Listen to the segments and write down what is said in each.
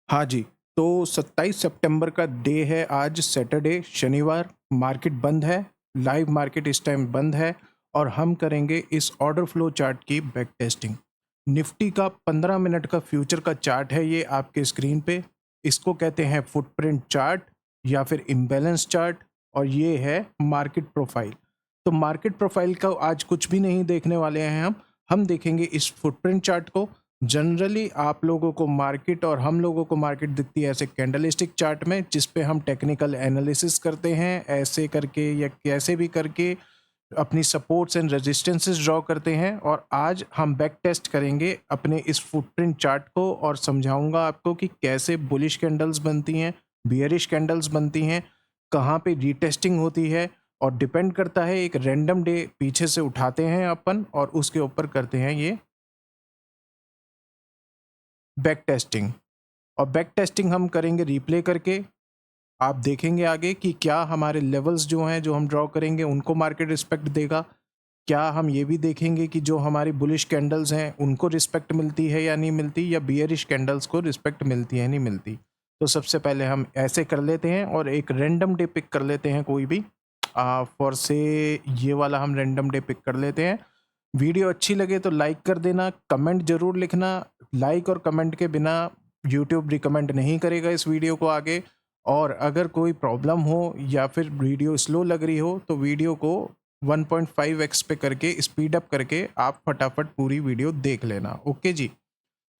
हाँ जी, तो 27 सितंबर का डे है आज सैटरडे, शनिवार, मार्केट बंद है, लाइव मार्केट इस टाइम बंद है और हम करेंगे इस ऑर्डर फ्लो चार्ट की बैक टेस्टिंग। निफ्टी का 15 मिनट का फ्यूचर का चार्ट है ये आपके स्क्रीन पे। इसको कहते हैं फुटप्रिंट चार्ट या फिर इम्बैलेंस चार्ट और ये है मार्केट प्रोफाइल। तो मार्केट प्रोफाइल का आज कुछ भी नहीं देखने वाले हैं हम देखेंगे इस फुटप्रिंट चार्ट को। जनरली आप लोगों को मार्केट और हम लोगों को मार्केट दिखती है ऐसे कैंडलस्टिक चार्ट में, जिस पे हम टेक्निकल एनालिसिस करते हैं ऐसे करके या कैसे भी करके अपनी सपोर्ट्स एंड रेजिस्टेंसेस ड्रॉ करते हैं। और आज हम बैक टेस्ट करेंगे अपने इस फुटप्रिंट चार्ट को और समझाऊंगा आपको कि कैसे बुलिश कैंडल्स बनती हैं, बियरिश कैंडल्स बनती हैं, कहाँ पे रीटेस्टिंग होती है। और डिपेंड करता है, एक रैंडम डे पीछे से उठाते हैं अपन और उसके ऊपर करते हैं ये बैक टेस्टिंग। और बैक टेस्टिंग हम करेंगे रिप्ले करके। आप देखेंगे आगे कि क्या हमारे लेवल्स जो हैं जो हम ड्रॉ करेंगे उनको मार्केट रिस्पेक्ट देगा। क्या हम ये भी देखेंगे कि जो हमारी बुलिश कैंडल्स हैं उनको रिस्पेक्ट मिलती है या नहीं मिलती, या बियरिश कैंडल्स को रिस्पेक्ट मिलती है नहीं मिलती। तो सबसे पहले हम ऐसे कर लेते हैं और एक रैंडम डे पिक कर लेते हैं कोई भी। फॉर से ये वाला हम रैंडम डे पिक कर लेते हैं। वीडियो अच्छी लगे तो लाइक कर देना, कमेंट ज़रूर लिखना। लाइक और कमेंट के बिना यूट्यूब रिकमेंड नहीं करेगा इस वीडियो को आगे। और अगर कोई प्रॉब्लम हो या फिर वीडियो स्लो लग रही हो तो वीडियो को 1.5x पे करके स्पीड अप करके आप फटाफट पूरी वीडियो देख लेना। ओके जी।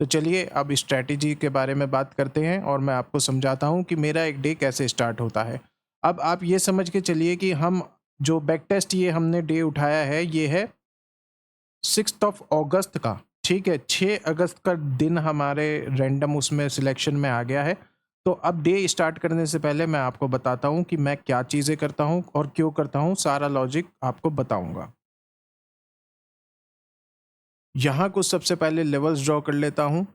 तो चलिए अब स्ट्रैटेजी के बारे में बात करते हैं और मैं आपको समझाता हूँ कि मेरा एक डे कैसे स्टार्ट होता है। अब आप ये समझ के चलिए कि हम जो बैक टेस्ट ये हमने डे उठाया है ये है 6 अगस्त का। ठीक है, 6 अगस्त का दिन हमारे रैंडम उसमें सिलेक्शन में आ गया है। तो अब डे स्टार्ट करने से पहले मैं आपको बताता हूँ कि मैं क्या चीज़ें करता हूँ और क्यों करता हूँ, सारा लॉजिक आपको बताऊंगा। यहाँ कुछ सबसे पहले लेवल्स ड्रॉ कर लेता हूँ।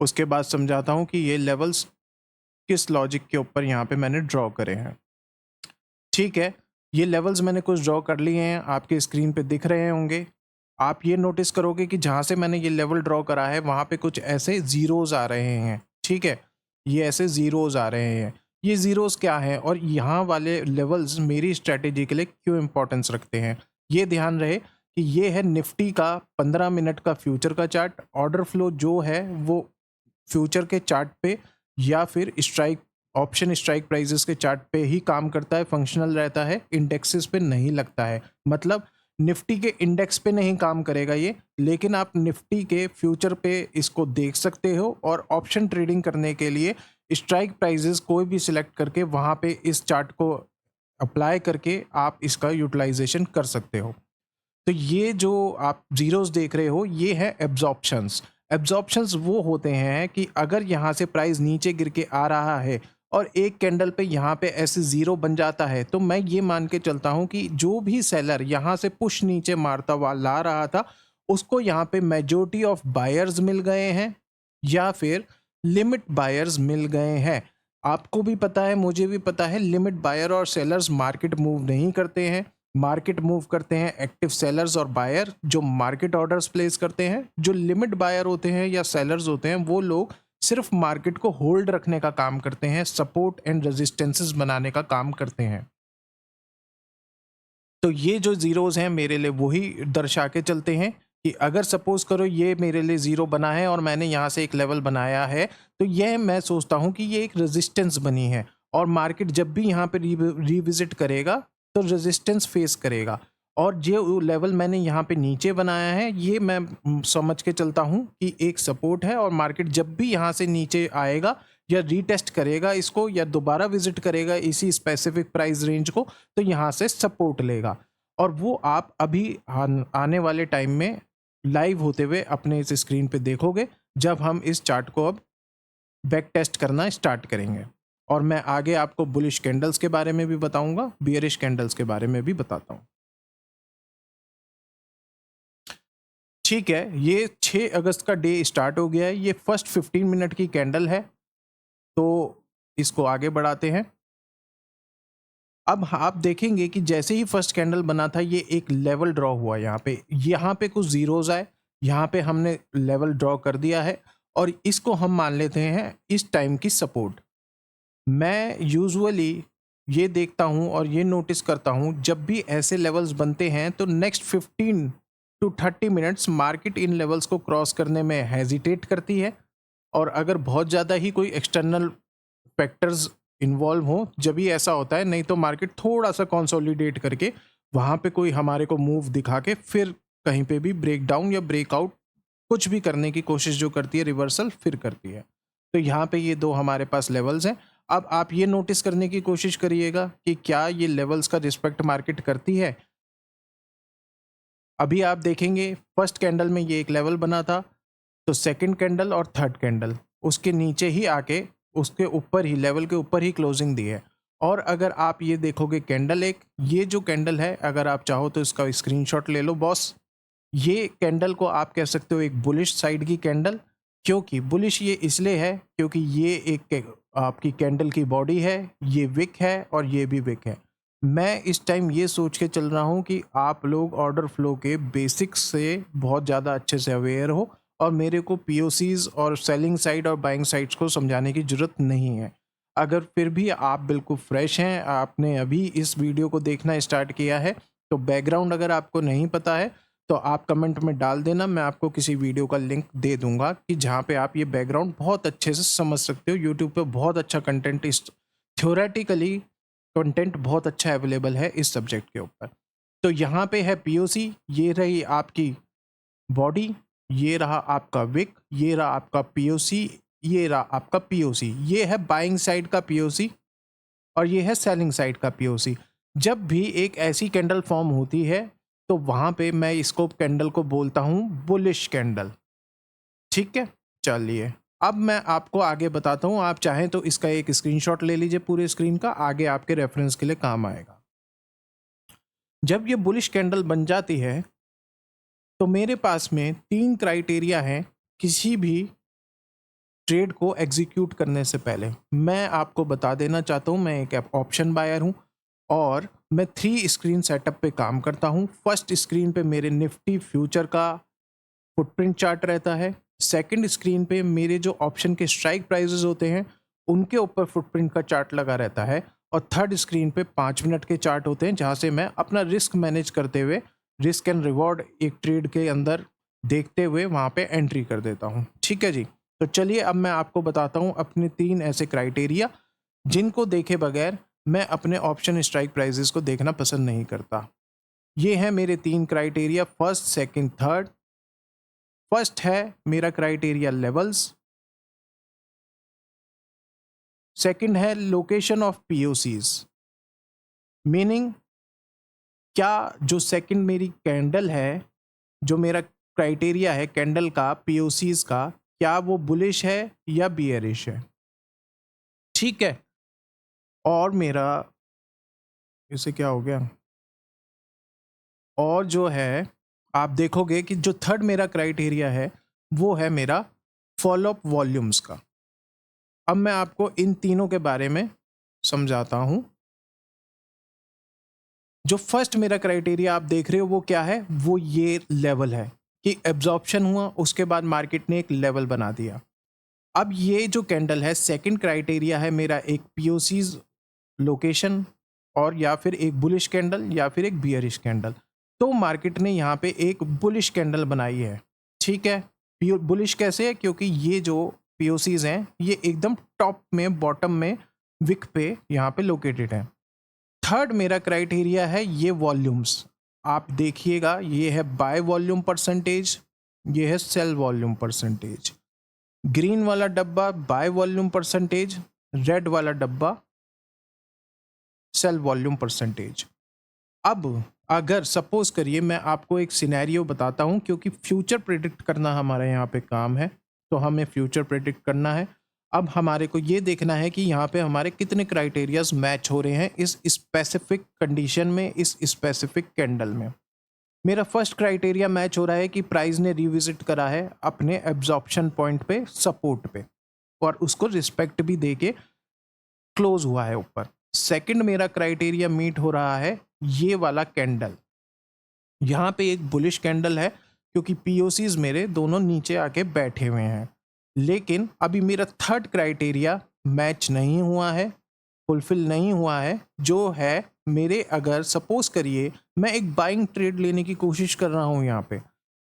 उसके बाद समझाता हूँ कि ये लेवल्स किस लॉजिक के ऊपर यहाँ पे मैंने ड्रॉ करे हैं। ठीक है, ये लेवल्स मैंने कुछ ड्रॉ कर लिए हैं, आपके स्क्रीन पे दिख रहे होंगे। आप ये नोटिस करोगे कि जहाँ से मैंने ये लेवल ड्रॉ करा है वहाँ पे कुछ ऐसे ज़ीरोज़ आ रहे हैं। ठीक है, ये ऐसे ज़ीरोज़ आ रहे हैं। ये ज़ीरोज़ क्या हैं और यहाँ वाले लेवल्स मेरी स्ट्रैटेजी के लिए क्यों इम्पोर्टेंस रखते हैं, ये ध्यान रहे कि ये है निफ्टी का 15 मिनट का फ्यूचर का चार्ट। ऑर्डर फ्लो जो है वो फ्यूचर के चार्ट पे या फिर स्ट्राइक ऑप्शन स्ट्राइक प्राइजेस के चार्ट पे ही काम करता है, फंक्शनल रहता है, इंडेक्सेस पे नहीं लगता है। मतलब निफ्टी के इंडेक्स पे नहीं काम करेगा ये, लेकिन आप निफ्टी के फ्यूचर पे इसको देख सकते हो और ऑप्शन ट्रेडिंग करने के लिए स्ट्राइक प्राइजेस कोई भी सिलेक्ट करके वहाँ पे इस चार्ट को अप्लाई करके आप इसका यूटिलाइजेशन कर सकते हो। तो ये जो आप जीरोस देख रहे हो ये है एब्जॉर्प्शंस। एब्जॉर्प्शंस वो होते हैं कि अगर यहाँ से प्राइस नीचे गिर के आ रहा है और एक कैंडल पे यहाँ पे ऐसे ज़ीरो बन जाता है, तो मैं ये मान के चलता हूँ कि जो भी सेलर यहाँ से पुश नीचे मारता हुआ ला रहा था उसको यहाँ पे मेजॉरिटी ऑफ बायर्स मिल गए हैं या फिर लिमिट बायर्स मिल गए हैं। आपको भी पता है, मुझे भी पता है, लिमिट बायर और सेलर्स मार्केट मूव नहीं करते हैं। मार्केट मूव करते हैं एक्टिव सेलर्स और बायर जो मार्केट ऑर्डर्स प्लेस करते हैं। जो लिमिट बायर होते हैं या सेलर्स होते हैं वो लोग सिर्फ मार्केट को होल्ड रखने का काम करते हैं, सपोर्ट एंड रेजिस्टेंसेस बनाने का काम करते हैं। तो ये जो ज़ीरोज़ हैं मेरे लिए वही दर्शा के चलते हैं कि अगर सपोज़ करो ये मेरे लिए ज़ीरो बना है और मैंने यहाँ से एक लेवल बनाया है, तो यह मैं सोचता हूँ कि ये एक रेजिस्टेंस बनी है और मार्केट जब भी यहाँ पे रिविज़िट करेगा तो रेजिस्टेंस फेस करेगा। और जो लेवल मैंने यहाँ पे नीचे बनाया है ये मैं समझ के चलता हूँ कि एक सपोर्ट है और मार्केट जब भी यहाँ से नीचे आएगा या रीटेस्ट करेगा इसको या दोबारा विजिट करेगा इसी स्पेसिफिक प्राइस रेंज को, तो यहाँ से सपोर्ट लेगा। और वो आप अभी आने वाले टाइम में लाइव होते हुए अपने इस स्क्रीन पे देखोगे जब हम इस चार्ट को अब बैक टेस्ट करना स्टार्ट करेंगे। और मैं आगे आपको बुलिश कैंडल्स के बारे में भी बताऊंगा, बियरिश कैंडल्स के बारे में भी बताता हूँ। ठीक है, ये 6 अगस्त का डे स्टार्ट हो गया है। ये फर्स्ट 15 मिनट की कैंडल है, तो इसको आगे बढ़ाते हैं। अब आप देखेंगे कि जैसे ही फर्स्ट कैंडल बना था ये एक लेवल ड्रॉ हुआ यहाँ पे कुछ जीरोज आए, यहाँ पे हमने लेवल ड्रॉ कर दिया है और इसको हम मान लेते हैं इस टाइम की सपोर्ट। मैं यूजुअली ये देखता हूँ और ये नोटिस करता हूँ जब भी ऐसे लेवल्स बनते हैं तो नेक्स्ट 15 टू 30 मिनट्स मार्केट इन लेवल्स को क्रॉस करने में हेजिटेट करती है, और अगर बहुत ज़्यादा ही कोई एक्सटर्नल फैक्टर्स इन्वॉल्व हो जब भी ऐसा होता है, नहीं तो मार्केट थोड़ा सा कंसोलिडेट करके वहाँ पे कोई हमारे को मूव दिखा के फिर कहीं पे भी ब्रेक डाउन या ब्रेकआउट कुछ भी करने की कोशिश जो करती है, रिवर्सल फिर करती है। तो यहाँ पे ये दो हमारे पास लेवल्स हैं। अब आप ये नोटिस करने की कोशिश करिएगा कि क्या ये लेवल्स का रिस्पेक्ट मार्केट करती है। अभी आप देखेंगे फर्स्ट कैंडल में ये एक लेवल बना था, तो सेकंड कैंडल और थर्ड कैंडल उसके नीचे ही आके उसके ऊपर ही लेवल के ऊपर ही क्लोजिंग दी है। और अगर आप ये देखोगे कैंडल एक, ये जो कैंडल है अगर आप चाहो तो इसका स्क्रीनशॉट ले लो बॉस। ये कैंडल को आप कह सकते हो एक बुलिश साइड की कैंडल, क्योंकि बुलिश ये इसलिए है क्योंकि ये एक आपकी कैंडल की बॉडी है, ये विक है और ये भी विक है। मैं इस टाइम ये सोच के चल रहा हूँ कि आप लोग ऑर्डर फ्लो के बेसिक्स से बहुत ज़्यादा अच्छे से अवेयर हो और मेरे को पीओसीज और सेलिंग साइड और बाइंग साइड्स को समझाने की ज़रूरत नहीं है। अगर फिर भी आप बिल्कुल फ्रेश हैं, आपने अभी इस वीडियो को देखना स्टार्ट किया है, तो बैकग्राउंड अगर आपको नहीं पता है तो आप कमेंट में डाल देना, मैं आपको किसी वीडियो का लिंक दे दूंगा कि जहाँ पे आप ये बैकग्राउंड बहुत अच्छे से समझ सकते हो। यूट्यूब पे बहुत अच्छा कंटेंट, इस थ्योरेटिकली कंटेंट बहुत अच्छा अवेलेबल है इस सब्जेक्ट के ऊपर। तो यहाँ पे है पीओसी, ये रही आपकी बॉडी, ये रहा आपका विक, ये रहा आपका पीओसी, ये रहा आपका पीओसी। ये है बाइंग साइड का पीओसी और ये है सेलिंग साइड का पीओसी। जब भी एक ऐसी कैंडल फॉर्म होती है तो वहाँ पे मैं इसको कैंडल को बोलता हूँ बुलिश कैंडल। ठीक है, चलिए अब मैं आपको आगे बताता हूँ। आप चाहें तो इसका एक स्क्रीनशॉट ले लीजिए पूरे स्क्रीन का, आगे आपके रेफरेंस के लिए काम आएगा। जब ये बुलिश कैंडल बन जाती है तो मेरे पास में 3 क्राइटेरिया हैं किसी भी ट्रेड को एग्जीक्यूट करने से पहले। मैं आपको बता देना चाहता हूँ, मैं एक ऑप्शन बायर हूँ और मैं 3 स्क्रीन सेटअप पे काम करता हूँ। फर्स्ट स्क्रीन पे मेरे निफ्टी फ्यूचर का फुटप्रिंट चार्ट रहता है, सेकंड स्क्रीन पे मेरे जो ऑप्शन के स्ट्राइक प्राइजेस होते हैं उनके ऊपर फुटप्रिंट का चार्ट लगा रहता है, और थर्ड स्क्रीन पे 5 मिनट के चार्ट होते हैं जहाँ से मैं अपना रिस्क मैनेज करते हुए रिस्क एंड रिवॉर्ड एक ट्रेड के अंदर देखते हुए वहाँ पे एंट्री कर देता हूँ। ठीक है जी, तो चलिए अब मैं आपको बताता हूँ अपने 3 ऐसे क्राइटेरिया जिनको देखे बगैर मैं अपने ऑप्शन स्ट्राइक प्राइजेस को देखना पसंद नहीं करता। ये हैं मेरे 3 criteria, first second third. First है मेरा क्राइटेरिया लेवल्स, सेकंड है लोकेशन ऑफ पीओसीज, मीनिंग क्या जो सेकंड मेरी कैंडल है, जो मेरा क्राइटेरिया है कैंडल का पीओसीज का, क्या वो बुलिश है या बियरिश है। ठीक है, और मेरा इसे क्या हो गया, और जो है आप देखोगे कि जो थर्ड मेरा क्राइटेरिया है वो है मेरा फॉलोअप वॉल्यूम्स का। अब मैं आपको इन तीनों के बारे में समझाता हूं। जो फर्स्ट मेरा क्राइटेरिया आप देख रहे हो वो क्या है, वो ये लेवल है कि एब्जॉर्प्शन हुआ, उसके बाद मार्केट ने एक लेवल बना दिया। अब ये जो कैंडल है, सेकंड क्राइटेरिया है मेरा एक पीओसीज लोकेशन, और या फिर एक बुलिश कैंडल या फिर एक बियरिश कैंडल। तो मार्केट ने यहाँ पे एक बुलिश कैंडल बनाई है। ठीक है, बुलिश कैसे है, क्योंकि ये जो पीओसीज हैं ये एकदम टॉप में बॉटम में विक पे यहाँ पे लोकेटेड है। थर्ड मेरा क्राइटेरिया है ये वॉल्यूम्स। आप देखिएगा, ये है बाय वॉल्यूम परसेंटेज, ये है सेल वॉल्यूम परसेंटेज। ग्रीन वाला डब्बा बाय वॉल्यूम परसेंटेज, रेड वाला डब्बा सेल वॉल्यूम परसेंटेज। अब अगर सपोज करिए मैं आपको एक सिनेरियो बताता हूं, क्योंकि फ्यूचर प्रेडिक्ट करना हमारे यहाँ पे काम है, तो हमें फ्यूचर प्रेडिक्ट करना है। अब हमारे को ये देखना है कि यहाँ पे हमारे कितने क्राइटेरियाज मैच हो रहे हैं इस स्पेसिफिक कंडीशन में, इस स्पेसिफिक कैंडल में। मेरा फर्स्ट क्राइटेरिया मैच हो रहा है कि प्राइस ने रिविजिट करा है अपने एब्जॉर्प्शन पॉइंट पे, सपोर्ट पे, और उसको रिस्पेक्ट भी दे के क्लोज हुआ है ऊपर। सेकंड मेरा क्राइटेरिया मीट हो रहा है ये वाला कैंडल, यहाँ पे एक बुलिश कैंडल है क्योंकि पीओसीज मेरे दोनों नीचे आके बैठे हुए हैं। लेकिन अभी मेरा थर्ड क्राइटेरिया मैच नहीं हुआ है, फुलफिल नहीं हुआ है, जो है मेरे अगर सपोज करिए मैं एक बाइंग ट्रेड लेने की कोशिश कर रहा हूँ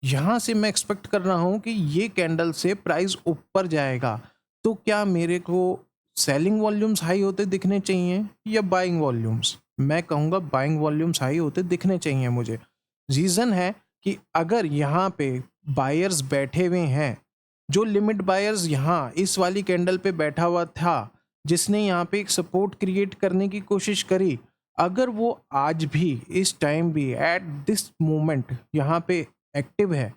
यहाँ से मैं एक्सपेक्ट कर रहा हूँ कि ये कैंडल से प्राइस ऊपर जाएगा, तो क्या मेरे को सेलिंग वॉल्यूम्स हाई होते दिखने चाहिए या बाइंग वॉल्यूम्स? मैं कहूँगा बाइंग वॉल्यूम्स हाई होते दिखने चाहिए मुझे। रीज़न है कि अगर यहाँ पे बायर्स बैठे हुए हैं, जो लिमिट बायर्स यहाँ इस वाली कैंडल पे बैठा हुआ था, जिसने यहाँ पे एक सपोर्ट क्रिएट करने की कोशिश करी, अगर वो आज भी इस टाइम भी एट दिस मोमेंट यहाँ पे एक्टिव है,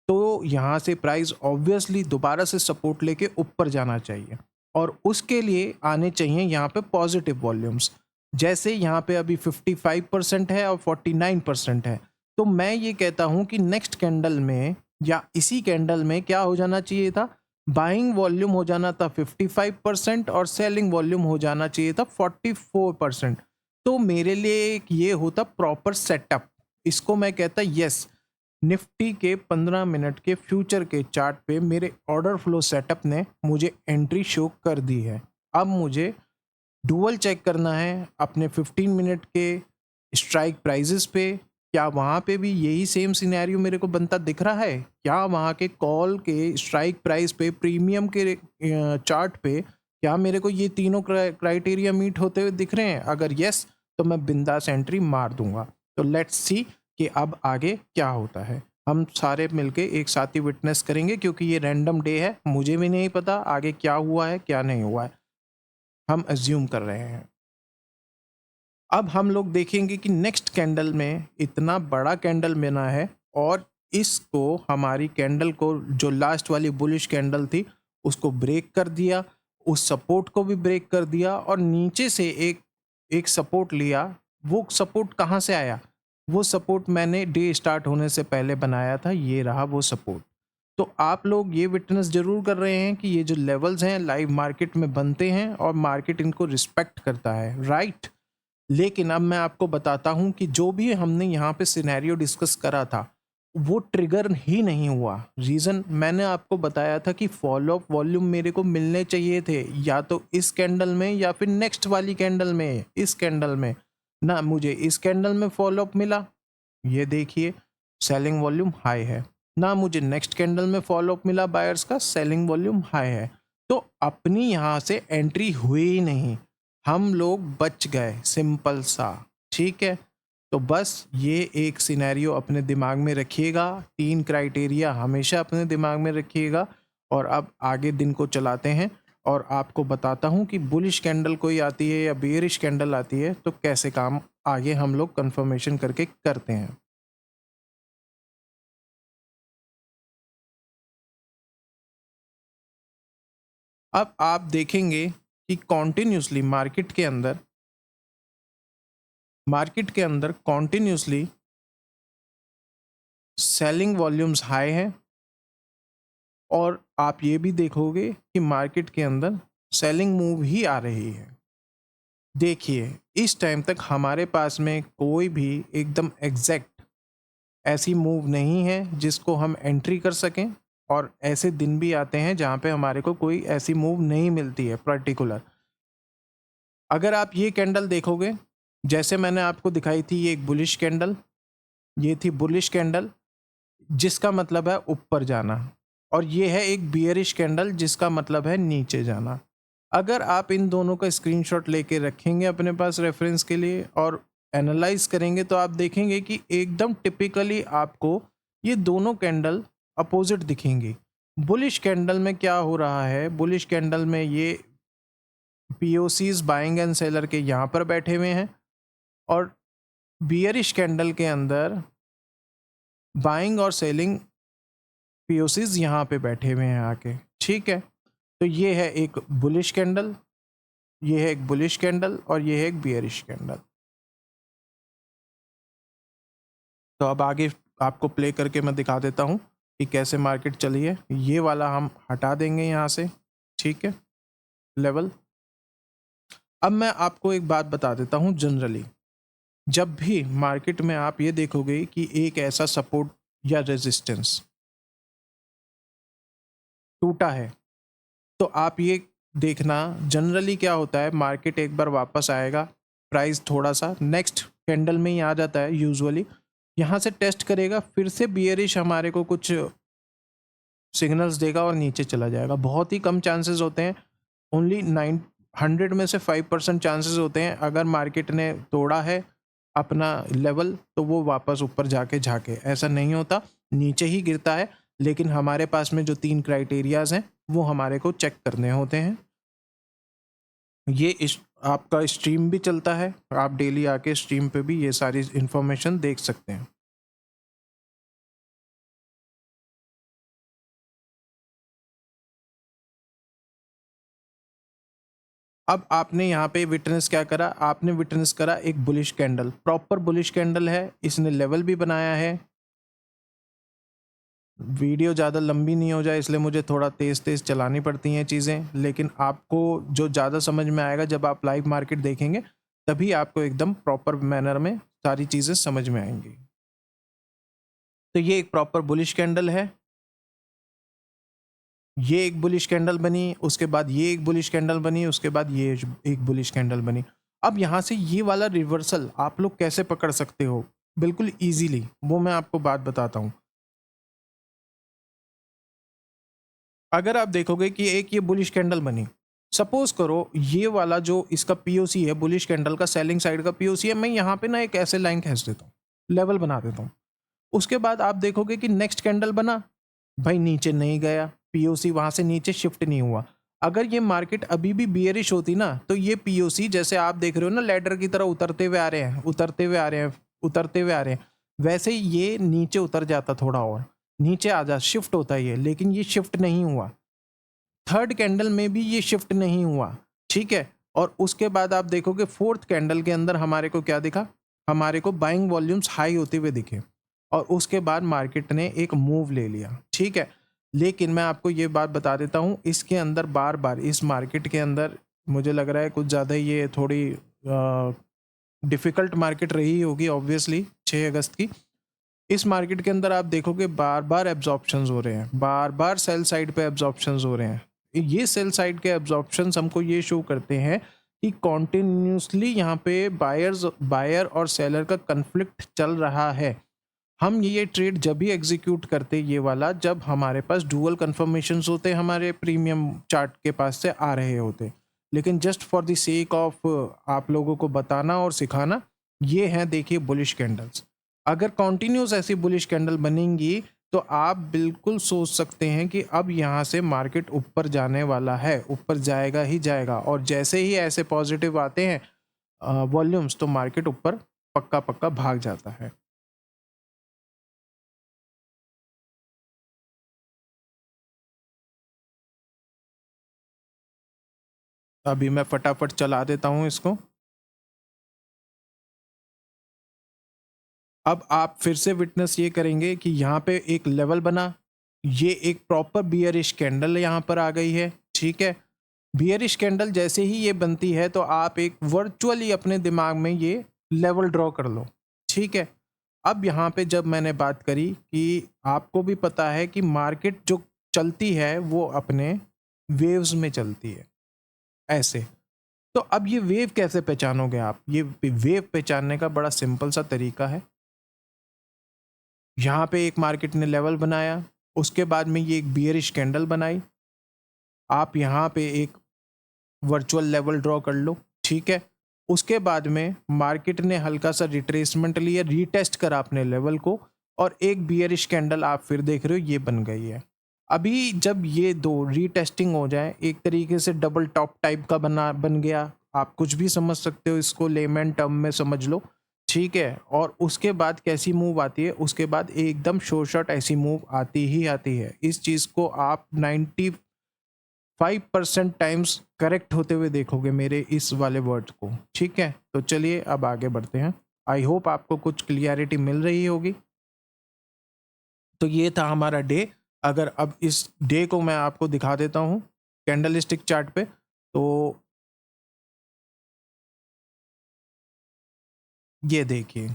तो यहाँ से प्राइस ऑब्वियसली दोबारा से सपोर्ट लेके ऊपर जाना चाहिए और उसके लिए आने चाहिए यहाँ पे पॉजिटिव वॉल्यूम्स। जैसे यहाँ पे अभी 55% है और 49% है, तो मैं ये कहता हूँ कि नेक्स्ट कैंडल में या इसी कैंडल में क्या हो जाना चाहिए था, बाइंग वॉल्यूम हो जाना था 55% और सेलिंग वॉल्यूम हो जाना चाहिए था 44%। तो मेरे लिए एक ये होता प्रॉपर सेटअप। इसको मैं कहता यस, निफ्टी के 15 मिनट के फ्यूचर के चार्ट पे मेरे ऑर्डर फ्लो सेटअप ने मुझे एंट्री शो कर दी है। अब मुझे डुअल चेक करना है अपने 15 मिनट के स्ट्राइक प्राइजेस पे, क्या वहाँ पे भी यही सेम सिनेरियो मेरे को बनता दिख रहा है? क्या वहाँ के कॉल के स्ट्राइक प्राइस पे, प्रीमियम के चार्ट पे क्या मेरे को ये तीनों क्राइटेरिया मीट होते हुए दिख रहे हैं? अगर यस, तो मैं बिंदास एंट्री मार दूंगा। तो लेट्स सी कि अब आगे क्या होता है। हम सारे मिलके एक साथ ही विटनेस करेंगे क्योंकि ये रैंडम डे है, मुझे भी नहीं पता आगे क्या हुआ है क्या नहीं हुआ है, हम अज्यूम कर रहे हैं। अब हम लोग देखेंगे कि नेक्स्ट कैंडल में इतना बड़ा कैंडल बना है और इसको हमारी कैंडल को, जो लास्ट वाली बुलिश कैंडल थी, उसको ब्रेक कर दिया, उस सपोर्ट को भी ब्रेक कर दिया और नीचे से एक सपोर्ट लिया। वो सपोर्ट कहाँ से आया? वो सपोर्ट मैंने डे स्टार्ट होने से पहले बनाया था, ये रहा वो सपोर्ट। तो आप लोग ये विटनेस जरूर कर रहे हैं कि ये जो लेवल्स हैं लाइव मार्केट में बनते हैं और मार्केट इनको रिस्पेक्ट करता है, राइट? लेकिन अब मैं आपको बताता हूं कि जो भी हमने यहाँ पे सिनेरियो डिस्कस करा था वो ट्रिगर ही नहीं हुआ। रीज़न मैंने आपको बताया था कि फॉलो अप वॉल्यूम मेरे को मिलने चाहिए थे, या तो इस कैंडल में या फिर नेक्स्ट वाली कैंडल में। इस कैंडल में ना मुझे इस कैंडल में फॉलो अप मिला, ये देखिए सेलिंग वॉल्यूम हाई है, ना मुझे नेक्स्ट कैंडल में फॉलो अप मिला बायर्स का, सेलिंग वॉल्यूम हाई है। तो अपनी यहाँ से एंट्री हुई ही नहीं, हम लोग बच गए, सिंपल सा। ठीक है, तो बस ये एक सिनेरियो अपने दिमाग में रखिएगा, 3 क्राइटेरिया हमेशा अपने दिमाग में रखिएगा। और अब आगे दिन को चलाते हैं और आपको बताता हूँ कि बुलिश कैंडल कोई आती है या बेयरिश कैंडल आती है तो कैसे काम आगे हम लोग कंफर्मेशन करके करते हैं। अब आप देखेंगे कि कॉन्टिन्यूसली मार्केट के अंदर कॉन्टिन्यूसली सेलिंग वॉल्यूम्स हाई हैं और आप ये भी देखोगे कि मार्केट के अंदर सेलिंग मूव ही आ रही है। देखिए इस टाइम तक हमारे पास में कोई भी एकदम एग्जैक्ट ऐसी मूव नहीं है जिसको हम एंट्री कर सकें, और ऐसे दिन भी आते हैं जहाँ पे हमारे को कोई ऐसी मूव नहीं मिलती है पर्टिकुलर। अगर आप ये कैंडल देखोगे, जैसे मैंने आपको दिखाई थी, ये एक बुलिश कैंडल, ये थी बुलिश कैंडल जिसका मतलब है ऊपर जाना, और ये है एक बियरिश कैंडल जिसका मतलब है नीचे जाना। अगर आप इन दोनों का स्क्रीनशॉट लेके रखेंगे अपने पास रेफरेंस के लिए और एनालाइज करेंगे तो आप देखेंगे कि एकदम टिपिकली आपको ये दोनों कैंडल अपोजिट दिखेंगी। बुलिश कैंडल में क्या हो रहा है, बुलिश कैंडल में ये पीओसीज बाइंग एंड सेलर के यहाँ पर बैठे हुए हैं और बियरिश कैंडल के अंदर बाइंग और सेलिंग पीओसीज यहाँ पे बैठे हुए हैं आके। ठीक है, तो ये है एक बुलिश कैंडल, ये है एक बुलिश कैंडल और ये है एक बियरिश कैंडल। तो अब आगे आपको प्ले करके मैं दिखा देता हूँ कि कैसे मार्केट चली है। ये वाला हम हटा देंगे यहाँ से, ठीक है, लेवल। अब मैं आपको एक बात बता देता हूँ जनरली, जब भी मार्केट में आप ये देखोगे कि एक ऐसा सपोर्ट या रेजिस्टेंस टूटा है, तो आप ये देखना जनरली क्या होता है, मार्केट एक बार वापस आएगा, प्राइस थोड़ा सा नेक्स्ट कैंडल में ही आ जाता है यूजुअली, यहाँ से टेस्ट करेगा, फिर से बियरिश हमारे को कुछ सिग्नल्स देगा और नीचे चला जाएगा। बहुत ही कम चांसेस होते हैं, ओनली 900 में से 5% चांसेस होते हैं अगर मार्केट ने तोड़ा है अपना लेवल तो वो वापस ऊपर जाके झाके, ऐसा नहीं होता, नीचे ही गिरता है। लेकिन हमारे पास में जो 3 क्राइटेरियाज हैं वो हमारे को चेक करने होते हैं। ये आपका स्ट्रीम भी चलता है, आप डेली आके स्ट्रीम पे भी ये सारी इंफॉर्मेशन देख सकते हैं। अब आपने यहाँ पे विटनेस क्या करा, आपने विटनेस करा एक bullish candle, proper bullish candle है, इसने लेवल भी बनाया है। वीडियो ज़्यादा लंबी नहीं हो जाए इसलिए मुझे थोड़ा तेज़ तेज़ चलानी पड़ती हैं चीज़ें, लेकिन आपको जो ज़्यादा समझ में आएगा जब आप लाइव मार्केट देखेंगे, तभी आपको एकदम प्रॉपर मैनर में सारी चीज़ें समझ में आएंगी। तो ये एक प्रॉपर बुलिश कैंडल है, ये एक बुलिश कैंडल बनी, उसके बाद ये एक बुलिश कैंडल बनी, उसके बाद ये एक बुलिश कैंडल बनी। अब यहाँ से ये वाला रिवर्सल आप लोग कैसे पकड़ सकते हो बिल्कुल ईजीली, वो मैं आपको बात बताता हूँ। अगर आप देखोगे कि एक ये बुलिश कैंडल बनी, सपोज करो ये वाला जो इसका पीओसी है, बुलिश कैंडल का सेलिंग साइड का पीओसी है, मैं यहाँ पे ना एक ऐसे लाइन खींच देता हूँ, लेवल बना देता हूँ। उसके बाद आप देखोगे कि नेक्स्ट कैंडल बना, भाई नीचे नहीं गया, पीओसी वहां से नीचे शिफ्ट नहीं हुआ। अगर ये मार्केट अभी भी बियरिश होती ना, तो ये पीओसी जैसे आप देख रहे हो ना लैडर की तरह उतरते हुए आ रहे हैं, उतरते हुए आ रहे हैं, उतरते हुए आ रहे हैं, वैसे ही ये नीचे उतर जाता, थोड़ा और नीचे आ जा, शिफ्ट होता है ये, लेकिन ये शिफ्ट नहीं हुआ। थर्ड कैंडल में भी ये शिफ्ट नहीं हुआ, ठीक है। और उसके बाद आप देखोगे फोर्थ कैंडल के अंदर हमारे को क्या दिखा, हमारे को बाइंग वॉल्यूम्स हाई होते हुए दिखे, और उसके बाद मार्केट ने एक मूव ले लिया, ठीक है। लेकिन मैं आपको ये बात बता देता हूँ, इसके अंदर बार बार इस मार्केट के अंदर मुझे लग रहा है कुछ ज़्यादा ये थोड़ी डिफ़िकल्ट मार्केट रही होगी ऑब्वियसली 6 अगस्त की। इस मार्केट के अंदर आप देखोगे बार बार एब्जॉर्प्शंस हो रहे हैं, बार बार सेल साइड पे एब्जॉर्प्शंस हो रहे हैं। ये सेल साइड के एब्जॉर्प्शंस हमको ये शो करते हैं कि कॉन्टिन्यूसली यहाँ पे बायर और सेलर का कन्फ्लिक्ट चल रहा है। हम ये ट्रेड जब भी एग्जीक्यूट करते ये वाला, जब हमारे पास डुअल कन्फर्मेशंस होते, हमारे प्रीमियम चार्ट के पास से आ रहे होते। लेकिन just for the sake of आप लोगों को बताना और सिखाना, ये हैं देखिए बुलिश कैंडल्स। अगर कॉन्टिन्यूस ऐसी बुलिश कैंडल बनेंगी तो आप बिल्कुल सोच सकते हैं कि अब यहाँ से मार्केट ऊपर जाने वाला है, ऊपर जाएगा ही जाएगा। और जैसे ही ऐसे पॉजिटिव आते हैं वॉल्यूम्स, तो मार्केट ऊपर पक्का पक्का भाग जाता है। अभी मैं फटाफट चला देता हूँ इसको। अब आप फिर से विटनेस ये करेंगे कि यहाँ पे एक लेवल बना, ये एक प्रॉपर बियरिश कैंडल यहाँ पर आ गई है, ठीक है। बियरिश कैंडल जैसे ही ये बनती है तो आप एक वर्चुअली अपने दिमाग में ये लेवल ड्रॉ कर लो, ठीक है। अब यहाँ पे जब मैंने बात करी कि आपको भी पता है कि मार्केट जो चलती है वो अपने वेव्स में चलती है, ऐसे। तो अब ये वेव कैसे पहचानोगे आप, ये वेव पहचानने का बड़ा सिंपल सा तरीका है। यहाँ पे एक मार्केट ने लेवल बनाया, उसके बाद में ये एक बियरिश कैंडल बनाई, आप यहाँ पे एक वर्चुअल लेवल ड्रॉ कर लो, ठीक है। उसके बाद में मार्केट ने हल्का सा रिट्रेसमेंट लिया, रीटेस्ट करा अपने लेवल को, और एक बियरिश कैंडल आप फिर देख रहे हो ये बन गई है। अभी जब ये दो रीटेस्टिंग हो जाए, एक तरीके से डबल टॉप टाइप का बन गया, आप कुछ भी समझ सकते हो इसको, लेमैन टर्म में समझ लो, ठीक है। और उसके बाद कैसी मूव आती है, उसके बाद एकदम शॉर्ट ऐसी मूव आती ही आती है। इस चीज़ को आप 95% टाइम्स करेक्ट होते हुए देखोगे मेरे इस वाले वर्ड को, ठीक है। तो चलिए अब आगे बढ़ते हैं। आई होप आपको कुछ क्लियरिटी मिल रही होगी। तो ये था हमारा डे। अगर अब इस डे को मैं आपको दिखा देता हूँ कैंडलस्टिक चार्ट पे, तो ये देखिए,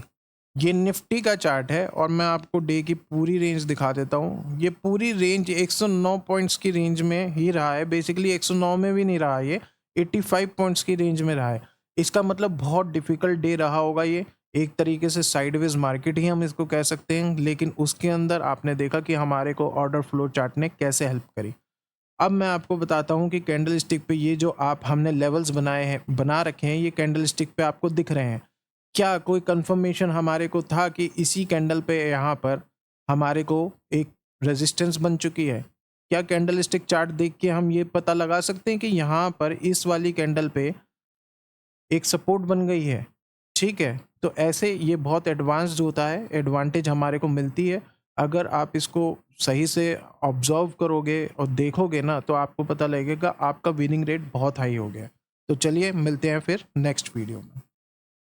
ये निफ्टी का चार्ट है और मैं आपको डे की पूरी रेंज दिखा देता हूँ। ये पूरी रेंज 109 पॉइंट्स की रेंज में ही रहा है। बेसिकली 109 में भी नहीं रहा, ये 85 पॉइंट्स की रेंज में रहा है। इसका मतलब बहुत डिफ़िकल्ट डे रहा होगा ये। एक तरीके से साइडवेज मार्केट ही हम इसको कह सकते हैं, लेकिन उसके अंदर आपने देखा कि हमारे को ऑर्डर फ्लो चार्ट ने कैसे हेल्प करी। अब मैं आपको बताता हूँ कि कैंडल स्टिक पे ये जो हमने लेवल्स बना रखे हैं, ये कैंडल स्टिक पे आपको दिख रहे हैं। क्या कोई कंफर्मेशन हमारे को था कि इसी कैंडल पे यहाँ पर हमारे को एक रेजिस्टेंस बन चुकी है? क्या कैंडल स्टिक चार्ट देख के हम ये पता लगा सकते हैं कि यहाँ पर इस वाली कैंडल पे एक सपोर्ट बन गई है? ठीक है, तो ऐसे ये बहुत एडवांस्ड होता है, एडवांटेज हमारे को मिलती है। अगर आप इसको सही से ऑब्जर्व करोगे और देखोगे ना, तो आपको पता लगेगा आपका विनिंग रेट बहुत हाई हो गया। तो चलिए मिलते हैं फिर नेक्स्ट वीडियो में।